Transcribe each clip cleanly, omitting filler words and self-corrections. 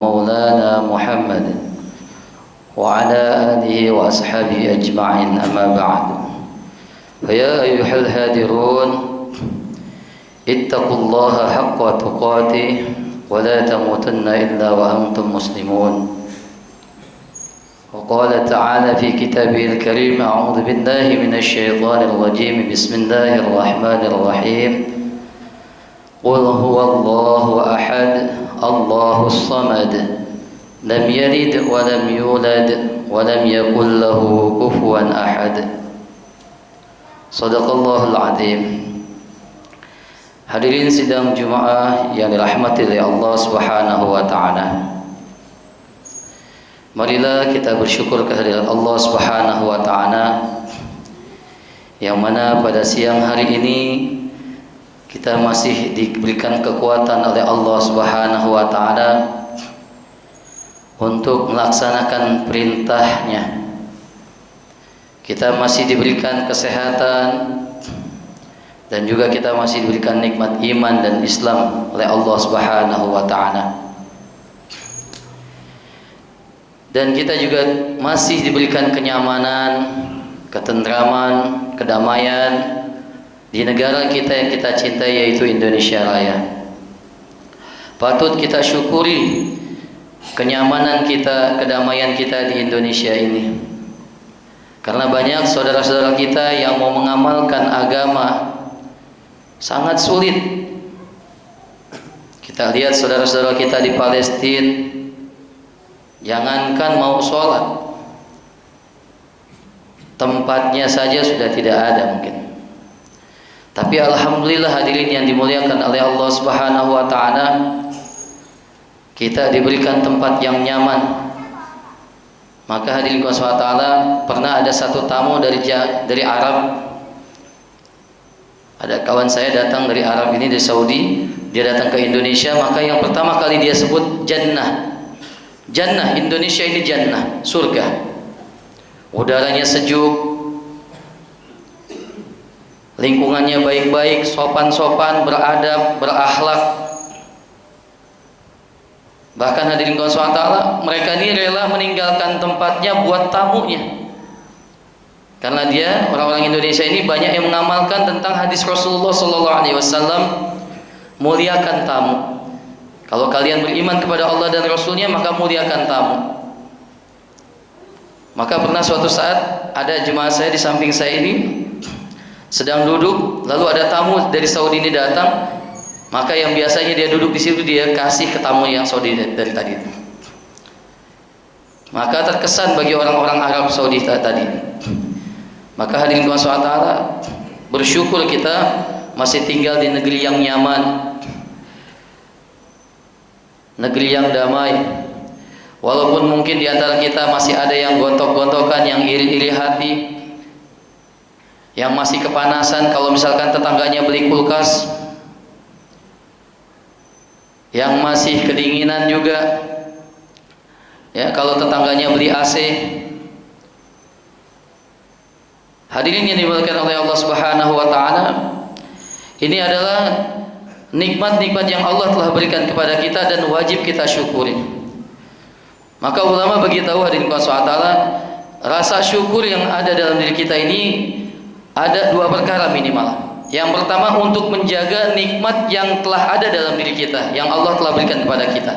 مولانا محمد وعلى آله وأصحابه أجمعين أما بعد فيا أيها الهادرون اتقوا الله حق تقاته ولا تموتن إلا وأنتم مسلمون وقال تعالى في كتابه الكريم أعوذ بالله من الشيطان الرجيم بسم الله الرحمن الرحيم قل هو الله أحد الله الصمد لم يلد ولم يولد ولم يكن له كفوا أحد Sadaqallahul Azim. Hadirin sidang Jumaah yang dirahmati oleh Allah Subhanahu wa taala. Marilah kita bersyukur kehadirat Allah Subhanahu wa taala yang mana pada siang hari ini kita masih diberikan kekuatan oleh Allah Subhanahu wa taala untuk melaksanakan perintahnya. Kita masih diberikan kesehatan dan juga kita masih diberikan nikmat iman dan Islam oleh Allah Subhanahu wa taala. Dan kita juga masih diberikan kenyamanan, ketentraman, kedamaian di negara kita yang kita cintai, yaitu Indonesia Raya. Patut kita syukuri kenyamanan kita, kedamaian kita di Indonesia ini. Karena banyak saudara-saudara kita yang mau mengamalkan agama sangat sulit. Kita lihat saudara-saudara kita di Palestina, jangankan mau sholat, tempatnya saja sudah tidak ada mungkin. Tapi alhamdulillah hadirin yang dimuliakan oleh Allah Subhanahu wa taala, kita diberikan tempat yang nyaman. Maka hadirin Allah Ta'ala, pernah ada satu tamu dari Arab. Ada kawan saya datang dari Arab ini, dari Saudi. Dia datang ke Indonesia, maka yang pertama kali dia sebut jannah. Jannah, Indonesia ini jannah, surga. Udaranya sejuk, lingkungannya baik-baik, sopan-sopan, beradab, berakhlak. Bahkan hadirin Allah, mereka ini rela meninggalkan tempatnya buat tamunya. Karena dia, orang-orang Indonesia ini banyak yang mengamalkan tentang hadis Rasulullah SAW, muliakan tamu. Kalau kalian beriman kepada Allah dan Rasulnya, maka muliakan tamu. Maka pernah suatu saat ada jemaah saya di samping saya ini sedang duduk, lalu ada tamu dari Saudi ini datang. Maka yang biasanya dia duduk di situ, dia kasih ke tamu yang Saudi dari tadi. Maka terkesan bagi orang-orang Arab Saudi tadi. Maka hadirin Allah, bersyukur kita masih tinggal di negeri yang nyaman, negeri yang damai. Walaupun mungkin di antara kita masih ada yang gontok-gontokan, yang iri-iri hati, yang masih kepanasan kalau misalkan tetangganya beli kulkas, yang masih kedinginan juga ya kalau tetangganya beli AC. Hadirin yang dimuliakan oleh Allah Subhanahu wa taala, ini adalah nikmat-nikmat yang Allah telah berikan kepada kita dan wajib kita syukuri. Maka ulama beritahu hadirin Allah Subhanahu wa taala, rasa syukur yang ada dalam diri kita ini ada dua perkara minimal. Yang pertama, untuk menjaga nikmat yang telah ada dalam diri kita, yang Allah telah berikan kepada kita.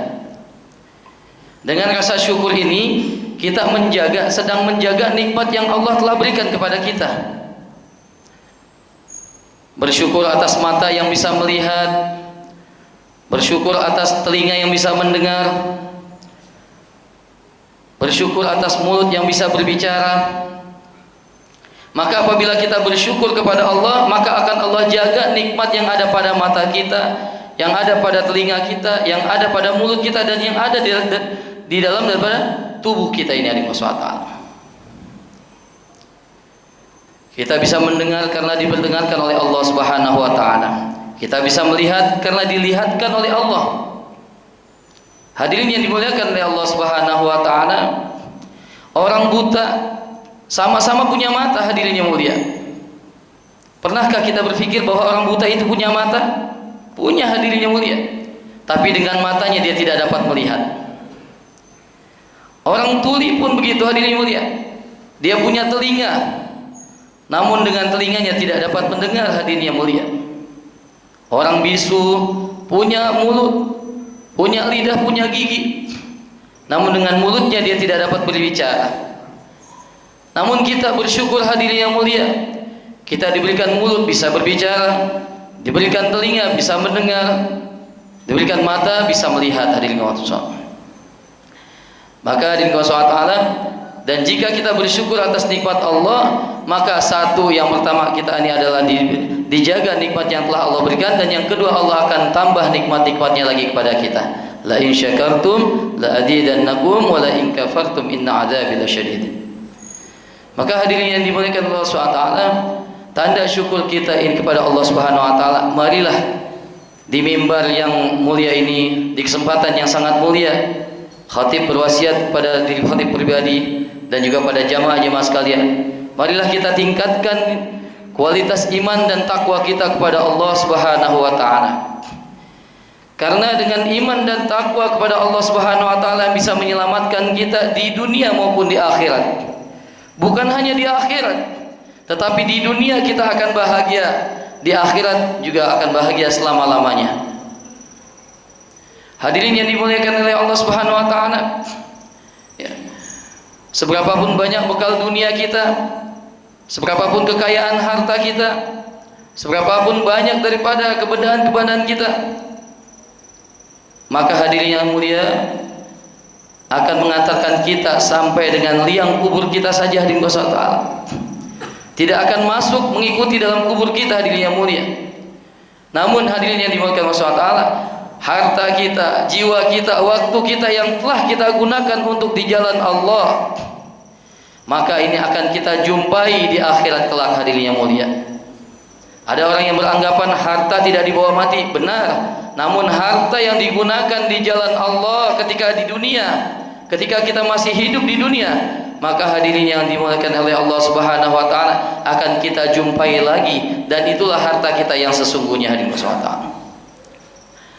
Dengan rasa syukur ini, kita sedang menjaga nikmat yang Allah telah berikan kepada kita. Bersyukur atas mata yang bisa melihat, bersyukur atas telinga yang bisa mendengar, bersyukur atas mulut yang bisa berbicara. Maka apabila kita bersyukur kepada Allah, maka akan Allah jaga nikmat yang ada pada mata kita, yang ada pada telinga kita, yang ada pada mulut kita, dan yang ada di dalam daripada tubuh kita ini. Kita bisa mendengar karena diperdengarkan oleh Allah Subhanahu wa taala. Kita bisa melihat karena dilihatkan oleh Allah. Hadirin yang dimuliakan oleh Allah Subhanahu wa taala, orang buta sama-sama punya mata, hadirin yang mulia. Pernahkah kita berpikir bahwa orang buta itu punya mata? Punya, hadirin yang mulia. Tapi dengan matanya dia tidak dapat melihat. Orang tuli pun begitu hadirin mulia. Dia punya telinga, namun dengan telinganya tidak dapat mendengar hadirin yang mulia. Orang bisu punya mulut, punya lidah, punya gigi, namun dengan mulutnya dia tidak dapat berbicara. Namun kita bersyukur hadirin yang mulia, kita diberikan mulut bisa berbicara, diberikan telinga bisa mendengar, diberikan mata bisa melihat hadirin Allah. Maka hadirin Allah, dan jika kita bersyukur atas nikmat Allah, maka satu yang pertama kita ini adalah dijaga nikmat yang telah Allah berikan, dan yang kedua Allah akan tambah nikmat-nikmatnya lagi kepada kita. La in syakartum la azidannakum wa la in kafartum inna adzabi lasyadid. Maka hadirin yang dimuliakan Allah SWT, tanda syukur kita ini kepada Allah Subhanahu wa taala, marilah di mimbar yang mulia ini, di kesempatan yang sangat mulia, khatib berwasiat pada diri khatib pribadi dan juga pada jamaah-jamaah sekalian, marilah kita tingkatkan kualitas iman dan takwa kita kepada Allah Subhanahu wa taala. Karena dengan iman dan takwa kepada Allah Subhanahu wa taala bisa menyelamatkan kita di dunia maupun di akhirat. Bukan hanya di akhirat, tetapi di dunia kita akan bahagia, di akhirat juga akan bahagia selama-lamanya. Hadirin yang dimuliakan oleh Allah Subhanahu wa taala, ya. Seberapapun banyak bekal dunia kita, seberapapun kekayaan harta kita, seberapapun banyak daripada kebenaran-kebenaran kita, maka hadirin yang mulia akan mengantarkan kita sampai dengan liang kubur kita saja hadirin Allah. Tidak akan masuk mengikuti dalam kubur kita hadirin yang mulia. Namun hadirin yang dimuliakan Allah, harta kita, jiwa kita, waktu kita yang telah kita gunakan untuk di jalan Allah, maka ini akan kita jumpai di akhirat kelak hadirin yang mulia. Ada orang yang beranggapan harta tidak dibawa mati, benar. Namun harta yang digunakan di jalan Allah ketika di dunia, ketika kita masih hidup di dunia, maka hadirin yang dimuliakan oleh Allah Subhanahu wa taala akan kita jumpai lagi, dan itulah harta kita yang sesungguhnya hadirin subhanahu wa taala.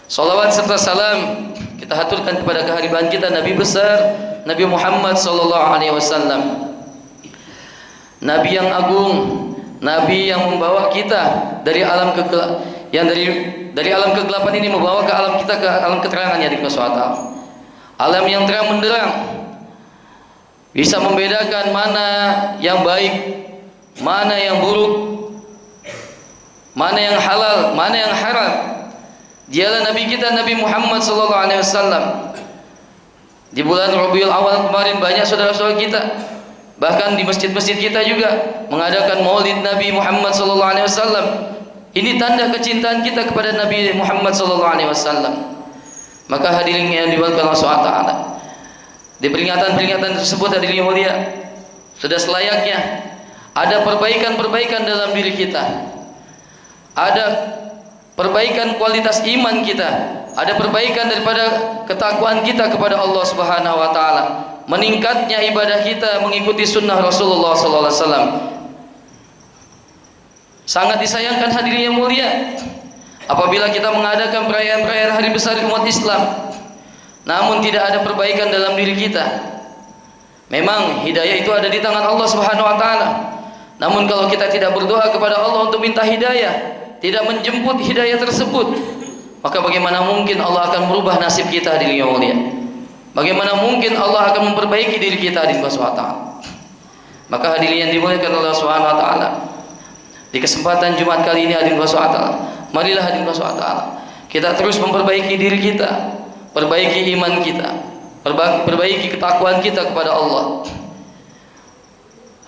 Salawat serta salam kita haturkan kepada kehadiran kita Nabi besar Nabi Muhammad sallallahu alaihi wasallam. Nabi yang agung, Nabi yang membawa kita dari alam dari alam kegelapan ini membawa ke alam kita, ke alam keterangannya di Allah. Alam yang terang menderang, bisa membedakan mana yang baik, mana yang buruk, mana yang halal, mana yang haram. Dialah Nabi kita Nabi Muhammad sallallahu alaihi wasallam. Di bulan Rabiul Awal kemarin banyak saudara-saudara kita, bahkan di masjid-masjid kita juga mengadakan Maulid Nabi Muhammad sallallahu alaihi wasallam. Ini tanda kecintaan kita kepada Nabi Muhammad sallallahu alaihi wasallam. Maka hadirin yang dimuliakan Allah SWT, di peringatan-peringatan tersebut hadirin yang mulia, sudah selayaknya ada perbaikan-perbaikan dalam diri kita, ada perbaikan kualitas iman kita, ada perbaikan daripada ketakwaan kita kepada Allah Subhanahu wa taala, meningkatnya ibadah kita mengikuti sunnah Rasulullah sallallahu alaihi wasallam. Sangat disayangkan hadirin yang mulia apabila kita mengadakan perayaan-perayaan hari besar umat Islam, namun tidak ada perbaikan dalam diri kita. Memang hidayah itu ada di tangan Allah Subhanahu wa taala. Namun kalau kita tidak berdoa kepada Allah untuk minta hidayah, tidak menjemput hidayah tersebut, maka bagaimana mungkin Allah akan merubah nasib kita hadirin yang mulia? Bagaimana mungkin Allah akan memperbaiki diri kita hadirin Allah SWT? Maka hadirin yang dimuliakan Allah Subhanahu wa taala, di kesempatan Jumat kali ini hadirin Allah SWT, marilah hadirin Allah SWT, kita terus memperbaiki diri kita, perbaiki iman kita, perbaiki ketakwaan kita kepada Allah.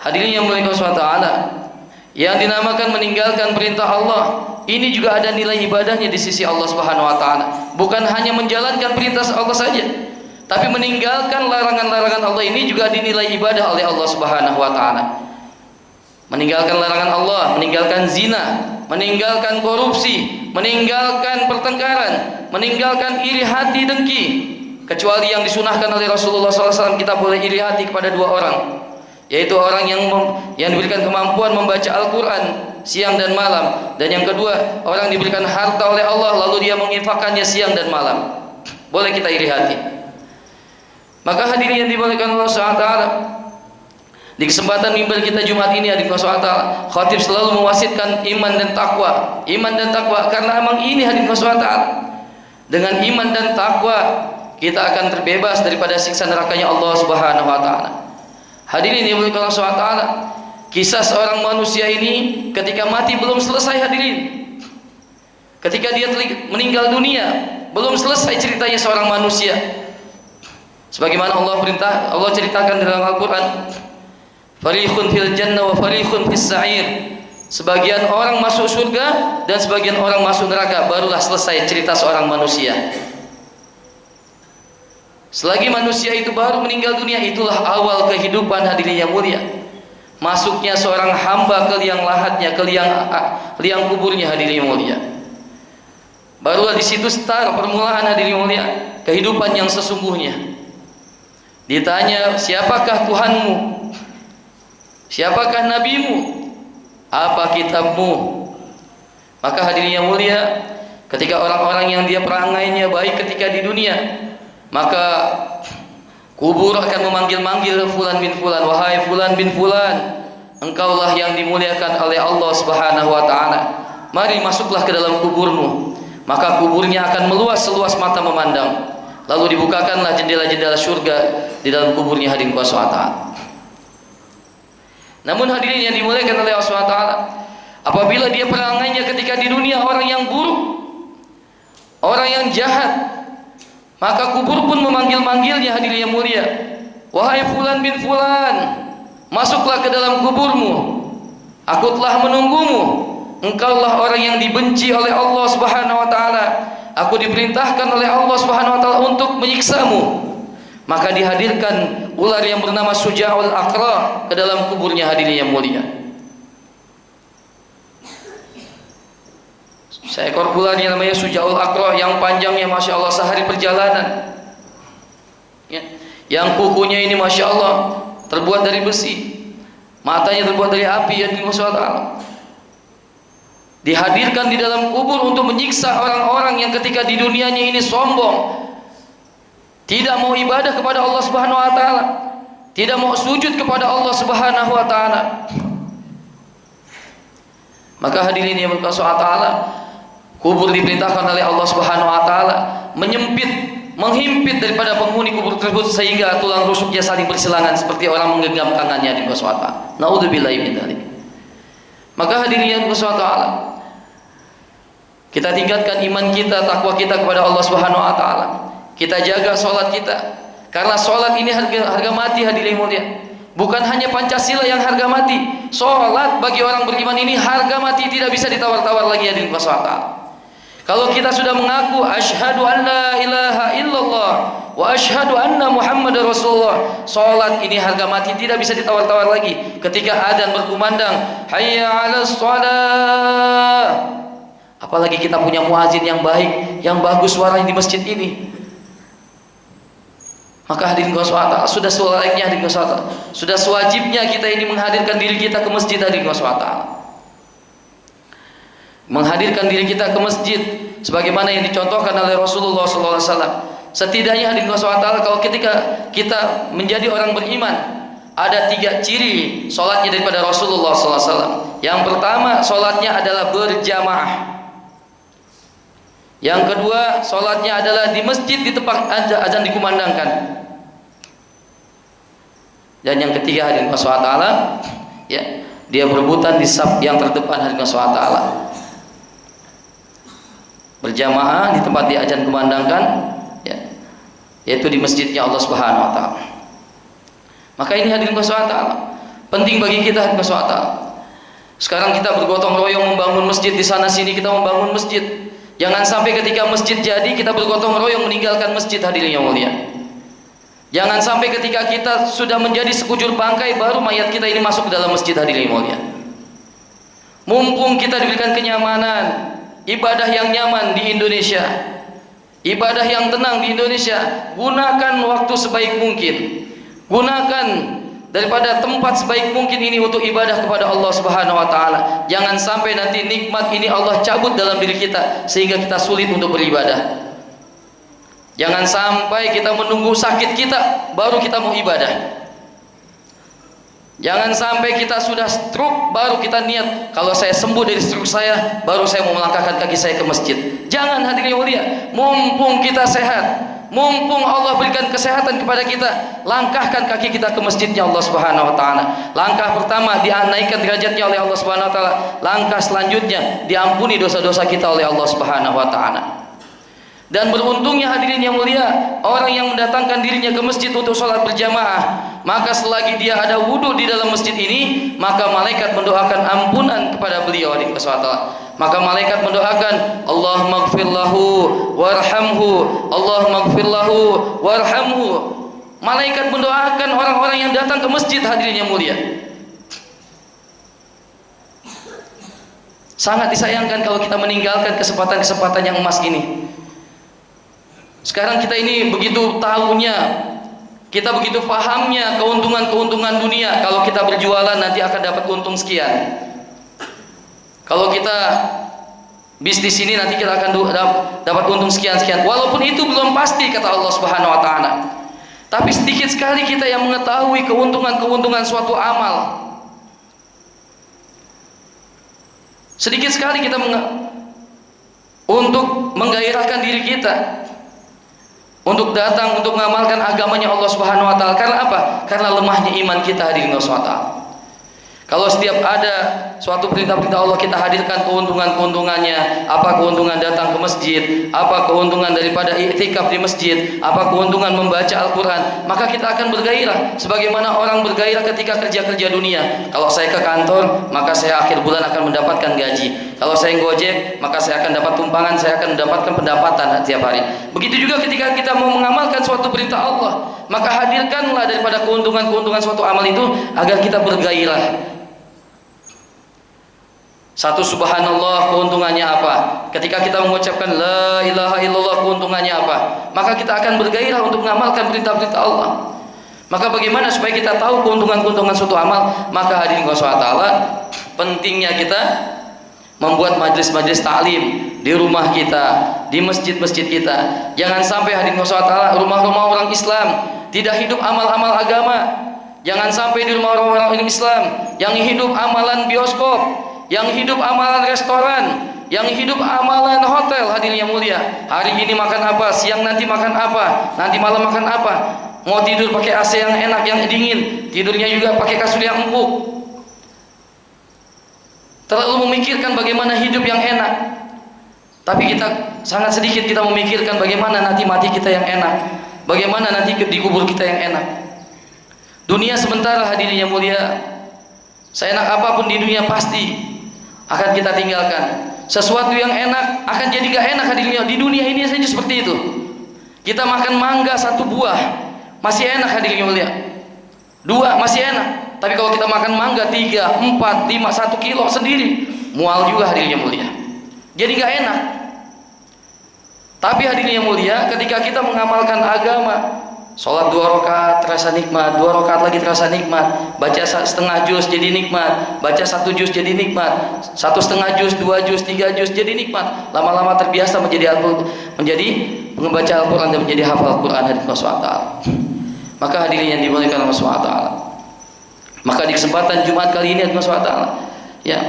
Hadirin yang mulia Allah SWT, yang dinamakan meninggalkan perintah Allah, ini juga ada nilai ibadahnya di sisi Allah Subhanahu wa taala. Bukan hanya menjalankan perintah Allah saja, tapi meninggalkan larangan-larangan Allah ini juga dinilai ibadah oleh Allah Subhanahu wa taala. Meninggalkan larangan Allah, meninggalkan zina, meninggalkan korupsi, meninggalkan pertengkaran, meninggalkan iri hati dengki. Kecuali yang disunahkan oleh Rasulullah SAW, kita boleh iri hati kepada dua orang, yaitu orang yang diberikan kemampuan membaca Al-Quran siang dan malam, dan yang kedua orang diberikan harta oleh Allah lalu dia menginfakkannya siang dan malam. Boleh kita iri hati. Maka hadirin yang dimuliakan Allah Subhanahu wa taala, di kesempatan mimbar kita Jumat ini hadirin Allah Subhanahu wa taala, khatib selalu mewasitkan iman dan takwa. Iman dan takwa karena emang ini hadirin Allah Subhanahu wa taala. Dengan iman dan takwa kita akan terbebas daripada siksa nerakanya Allah Subhanahu wa taala. Hadirin yang dimuliakan Allah Subhanahu wa taala, kisah seorang manusia ini ketika mati belum selesai hadirin. Ketika dia meninggal dunia, belum selesai ceritanya seorang manusia. Sebagaimana Allah ceritakan dalam Al-Qur'an, fariqun fil jannah wa fariqun fis sa'ir. Sebagian orang masuk surga dan sebagian orang masuk neraka, barulah selesai cerita seorang manusia. Selagi manusia itu baru meninggal dunia, itulah awal kehidupan hadirin yang mulia. Masuknya seorang hamba ke liang lahatnya, ke liang kuburnya hadirin yang mulia. Barulah di situ start permulaan hadirin yang mulia kehidupan yang sesungguhnya. Ditanya, siapakah Tuhanmu? Siapakah nabimu? Apa kitabmu? Maka hadirin yang mulia, ketika orang-orang yang dia perangainya baik ketika di dunia, maka kubur akan memanggil-manggil fulan bin fulan, wahai fulan bin fulan, engkaulah yang dimuliakan oleh Allah Subhanahu wa taala. Mari masuklah ke dalam kuburmu. Maka kuburnya akan meluas seluas mata memandang. Lalu dibukakanlah jendela-jendela surga di dalam kuburnya hadirin Allah SWT. Namun hadirin yang dimuliakan oleh Allah SWT, apabila dia perangainya ketika di dunia orang yang buruk, orang yang jahat, maka kubur pun memanggil-manggilnya hadirin yang mulia. Wahai fulan bin fulan, masuklah ke dalam kuburmu. Aku telah menunggumu. Engkaulah orang yang dibenci oleh Allah Subhanahu wa taala. Aku diperintahkan oleh Allah Subhanahu wa taala untuk menyiksamu. Maka dihadirkan ular yang bernama Suja'ul Aqra ke dalam kuburnya hadirin yang mulia. Seekor ular yang namanya Suja'ul Aqra yang panjangnya Masya Allah sehari perjalanan ya. Yang kukunya ini Masya Allah terbuat dari besi, matanya terbuat dari api ya Masya Allah. Dihadirkan di dalam kubur untuk menyiksa orang-orang yang ketika di dunianya ini sombong, tidak mau ibadah kepada Allah Subhanahu wa taala, tidak mau sujud kepada Allah Subhanahu wa taala. Maka hadirin yang berkah Allah taala, kubur diperintahkan oleh Allah Subhanahu wa taala menghimpit daripada penghuni kubur tersebut sehingga tulang rusuknya saling bersilangan seperti orang menggenggam tangannya di Allah Subhanahu wa taala. Naudzubillahi min dzalik. Maka hadirin yang berkah Allah taala, kita tingkatkan iman kita, takwa kita kepada Allah Subhanahu wa taala. Kita jaga salat kita. Karena salat ini harga mati hadirin mulia. Bukan hanya Pancasila yang harga mati. Salat bagi orang beriman ini harga mati, tidak bisa ditawar-tawar lagi hadirin Allah. Kalau kita sudah mengaku asyhadu an la ilaha illallah wa asyhadu anna Muhammadar Rasulullah, salat ini harga mati, tidak bisa ditawar-tawar lagi. Ketika adzan berkumandang, hayya 'alas shalah, apalagi kita punya muazin yang baik, yang bagus suaranya di masjid ini, maka hadirin Allah sudah selayaknya, hadirin Allah, sudah sewajibnya kita ini menghadirkan diri kita ke masjid hadirin Allah. Menghadirkan diri kita ke masjid sebagaimana yang dicontohkan oleh Rasulullah SAW. Setidaknya hadirin Allah, kalau ketika kita menjadi orang beriman, ada 3 ciri solatnya daripada Rasulullah SAW. Yang pertama, solatnya adalah berjamaah. Yang kedua, solatnya adalah di masjid di tempat azan dikumandangkan. Dan yang ketiga hadirin Allah, ya, dia berebutan di saf yang terdepan hadirin Allah. Berjamaah di tempat di azan kumandangkan, ya, yaitu di masjidnya Allah Subhanahu wa taala. Maka ini hadirin Allah, penting bagi kita hadirin Allah. Sekarang kita bergotong royong membangun masjid, di sana sini kita membangun masjid. Jangan sampai ketika masjid jadi kita bergotong royong meninggalkan masjid hadirin yang mulia. Jangan sampai ketika kita sudah menjadi sekujur bangkai baru mayat kita ini masuk ke dalam masjid hadirin yang mulia. Mumpung kita diberikan kenyamanan, ibadah yang nyaman di Indonesia, ibadah yang tenang di Indonesia, gunakan waktu sebaik mungkin. Gunakan daripada tempat sebaik mungkin ini untuk ibadah kepada Allah Subhanahu wa taala. Jangan sampai nanti nikmat ini Allah cabut dalam diri kita sehingga kita sulit untuk beribadah. Jangan sampai kita menunggu sakit kita baru kita mau ibadah. Jangan sampai kita sudah stroke baru kita niat, kalau saya sembuh dari stroke saya baru saya mau melangkahkan kaki saya ke masjid. Jangan hadirin yang mulia, mumpung kita sehat, mumpung Allah berikan kesehatan kepada kita, langkahkan kaki kita ke masjidnya Allah Subhanahu wa taala. Langkah pertama dinaikkan derajatnya oleh Allah Subhanahu wa taala. Langkah selanjutnya diampuni dosa-dosa kita oleh Allah Subhanahu wa taala. Dan beruntungnya hadirin yang mulia orang yang mendatangkan dirinya ke masjid untuk sholat berjamaah, maka selagi dia ada wudhu di dalam masjid ini, maka malaikat mendoakan ampunan kepada beliau hadirin Allah. Maka malaikat mendoakan, Allahumma ighfir lahu warhamhu, Allahumma ighfir lahu warhamhu. Malaikat mendoakan orang-orang yang datang ke masjid hadirin yang mulia. Sangat disayangkan kalau kita meninggalkan kesempatan-kesempatan yang emas ini. Sekarang kita ini begitu tahunya, kita begitu pahamnya keuntungan-keuntungan dunia. Kalau kita berjualan nanti akan dapat untung sekian. Kalau kita bisnis ini nanti kita akan dapat untung sekian-sekian. Walaupun itu belum pasti kata Allah Subhanahu wa taala. Tapi sedikit sekali kita yang mengetahui keuntungan-keuntungan suatu amal. Sedikit sekali kita untuk menggairahkan diri kita untuk datang untuk mengamalkan agamanya Allah Subhanahu wa taala. Karena apa? Karena lemahnya iman kita hadirin Allah Subhanahu wa taala. Kalau setiap ada suatu perintah-perintah Allah kita hadirkan keuntungan-keuntungannya, apa keuntungan datang ke masjid, apa keuntungan daripada i'tikaf di masjid, apa keuntungan membaca Al-Quran, maka kita akan bergairah sebagaimana orang bergairah ketika kerja-kerja dunia. Kalau saya ke kantor, maka saya akhir bulan akan mendapatkan gaji. Kalau saya ngojek, maka saya akan dapat tumpangan, saya akan mendapatkan pendapatan setiap hari. Begitu juga ketika kita mau mengamalkan suatu perintah Allah, maka hadirkanlah daripada keuntungan-keuntungan suatu amal itu agar kita bergairah. Satu, subhanallah, keuntungannya apa? Ketika kita mengucapkan la ilaha illallah, keuntungannya apa? Maka kita akan bergairah untuk mengamalkan perintah-perintah Allah. Maka bagaimana supaya kita tahu keuntungan-keuntungan suatu amal? Maka hadirin Allah SWT, pentingnya kita membuat majlis-majlis taklim di rumah kita, di masjid-masjid kita. Jangan sampai hadirin Allah SWT, rumah-rumah orang Islam tidak hidup amal-amal agama. Jangan sampai di rumah orang-orang Islam yang hidup amalan bioskop, yang hidup amalan restoran, yang hidup amalan hotel. Hadirin yang mulia, hari ini makan apa, siang nanti makan apa, nanti malam makan apa. Mau tidur pakai AC yang enak, yang dingin, tidurnya juga pakai kasur yang empuk. Terlalu memikirkan bagaimana hidup yang enak, tapi kita sangat sedikit kita memikirkan bagaimana nanti mati kita yang enak, bagaimana nanti dikubur kita yang enak. Dunia sementara hadirin yang mulia, seenak apapun di dunia pasti akan kita tinggalkan. Sesuatu yang enak akan jadi gak enak hadirin di dunia ini saja seperti itu. Kita makan mangga satu buah masih enak hadirin yang mulia, dua masih enak. Tapi kalau kita makan mangga 3, 4, 5, 1 kilo sendiri, mual juga hadirin yang mulia, jadi gak enak. Tapi hadirin yang mulia, ketika kita mengamalkan agama, sholat 2 rakaat terasa nikmat, 2 rakaat lagi terasa nikmat, baca setengah juz jadi nikmat, baca 1 juz jadi nikmat, 1,5 juz, 2 juz, 3 juz jadi nikmat. Lama-lama terbiasa menjadi pengembaca Al-Quran dan menjadi hafal Al-Quran hadirin Allah SWT. Maka hadirin yang dimuliakan Allah SWT, maka di kesempatan Jumat kali ini hadirin Allah SWT, ya,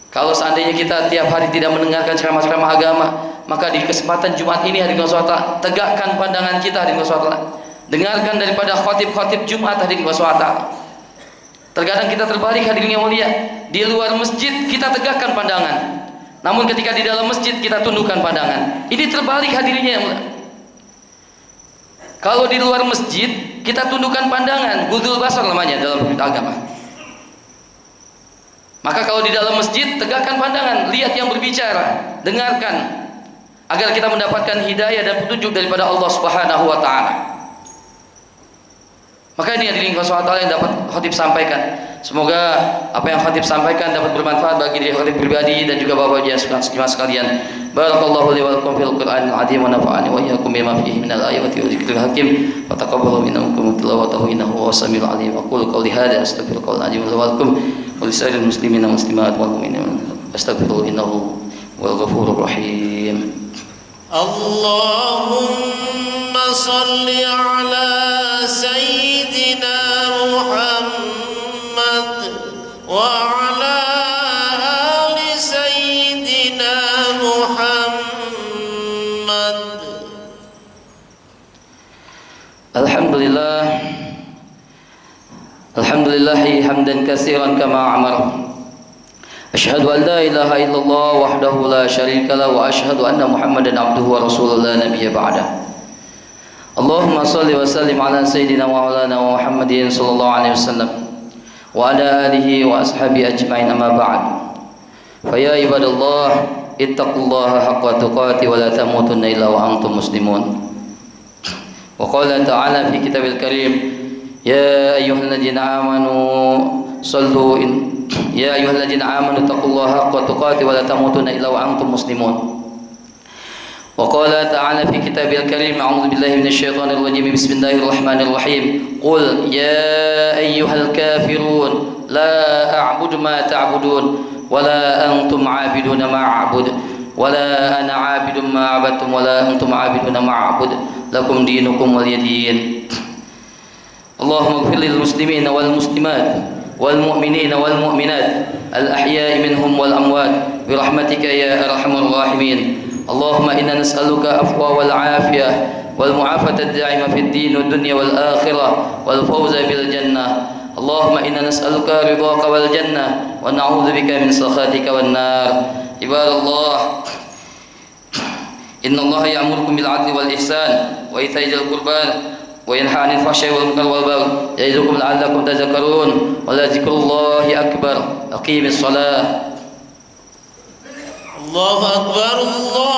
kalau seandainya kita tiap hari tidak mendengarkan ceramah-ceramah agama, maka di kesempatan Jumat ini hadirin Allah SWT, tegakkan pandangan kita hadirin Allah SWT. Dengarkan daripada khotib-khotib Jumat hadirin Allah SWT. Terkadang kita terbalik hadirin yang mulia, di luar masjid kita tegakkan pandangan, namun ketika di dalam masjid kita tundukkan pandangan. Ini terbalik hadirinnya yang mulia. Kalau di luar masjid kita tundukkan pandangan, ghuddul basar namanya dalam agama. Maka kalau di dalam masjid tegakkan pandangan, lihat yang berbicara, dengarkan, agar kita mendapatkan hidayah dan petunjuk daripada Allah Subhanahu wa taala. Maka ini hadirin Allah yang dapat khatib sampaikan. Semoga apa yang khatib sampaikan dapat bermanfaat bagi diri khatib pribadi dan juga bapak ibu sekalian. Barakallahu li wa lakum fil Qur'anil azim wa nafa'ani wa iyyakum bima fihi minal ayati wa dzikril hakim. Wa taqabbalu minkum tilawatahu innahu was-sami'ul 'alim. Aqulu qawli hadza astaghfirullahal azim wa lakum wa lisa'iril muslimina wal muslimat wal mu'minin. Astaghfirullah innahu wal ghafurur rahim. اللهم صل على سيدنا محمد وعلى آل سيدنا محمد. Alhamdulillahi hamdan katsiran kama amara. Asyhadu an la ilaha illallah wahdahu la syarika lahu wa asyhadu anna Muhammadan abduhu wa rasuluhu la nabiyya ba'da. Allahumma shalli wa sallim ala sayyidina wa maulana Muhammadin sallallahu alaihi wasallam wa ala alihi wa ashabihi ajma'in, amma ba'd. Fa ya ibadallah ittaqullaha haqqa tuqatih wa la tamutunna illa wa antum muslimun. Wa qala ta'ala fi kitabil karim, ya ayyuhalladzina amanu ya ayyuhalladzina amanu taqullaha haqqa tuqatih wa la tamutunna illa wa antum muslimun. Wa qala ta'ala fi kitabil karim, a'udzu billahi minasyaitonir rajim, bismillahirrahmanirrahim, qul ya ayyuhal kafirun la a'budu ma ta'budun wa la antum 'abiduna ma a'budu wa la ana 'abidun ma 'abadtum wa la antum 'abiduna ma a'budu lakum dinukum waliyadin. Allahumma ighfir lil muslimina wal muslimat wal mu'minina wal mu'minat al ahya'i minhum wal amwat bi rahmatika ya arhamar rahimin. Allahumma inna nas'aluka afwa wal afiyah wal mu'afata ad-da'ima fid din wad dunya wal akhirah wal fawza bil jannah. Allahumma inna nas'aluka ridhaka wal jannah wa na'udzu bika min sakhatika wan nar. Ibadallah, innallaha ya'murukum bil 'adli wal ihsan wa ita'i dzil qurban wa yanha 'anil fahsya'i wal munkari wal baghi ya'idukum la'allakum tadhakkarun. Wa la dzikrullahi akbar. Aqimis shalah. Allahu akbar. Allah